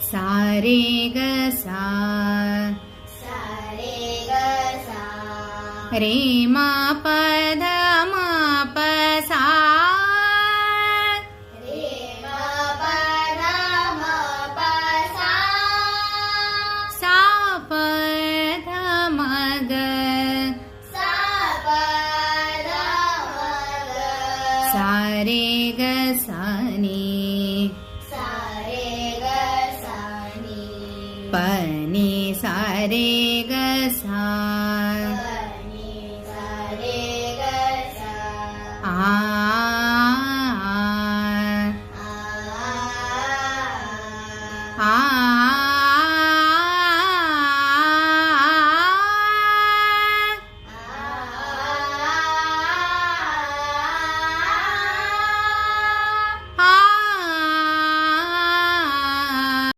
सा रे ग सा रे मा प ध मा प सा सा प ध म ग सा रे ग सा नि प नि सा रे ग सा आ आ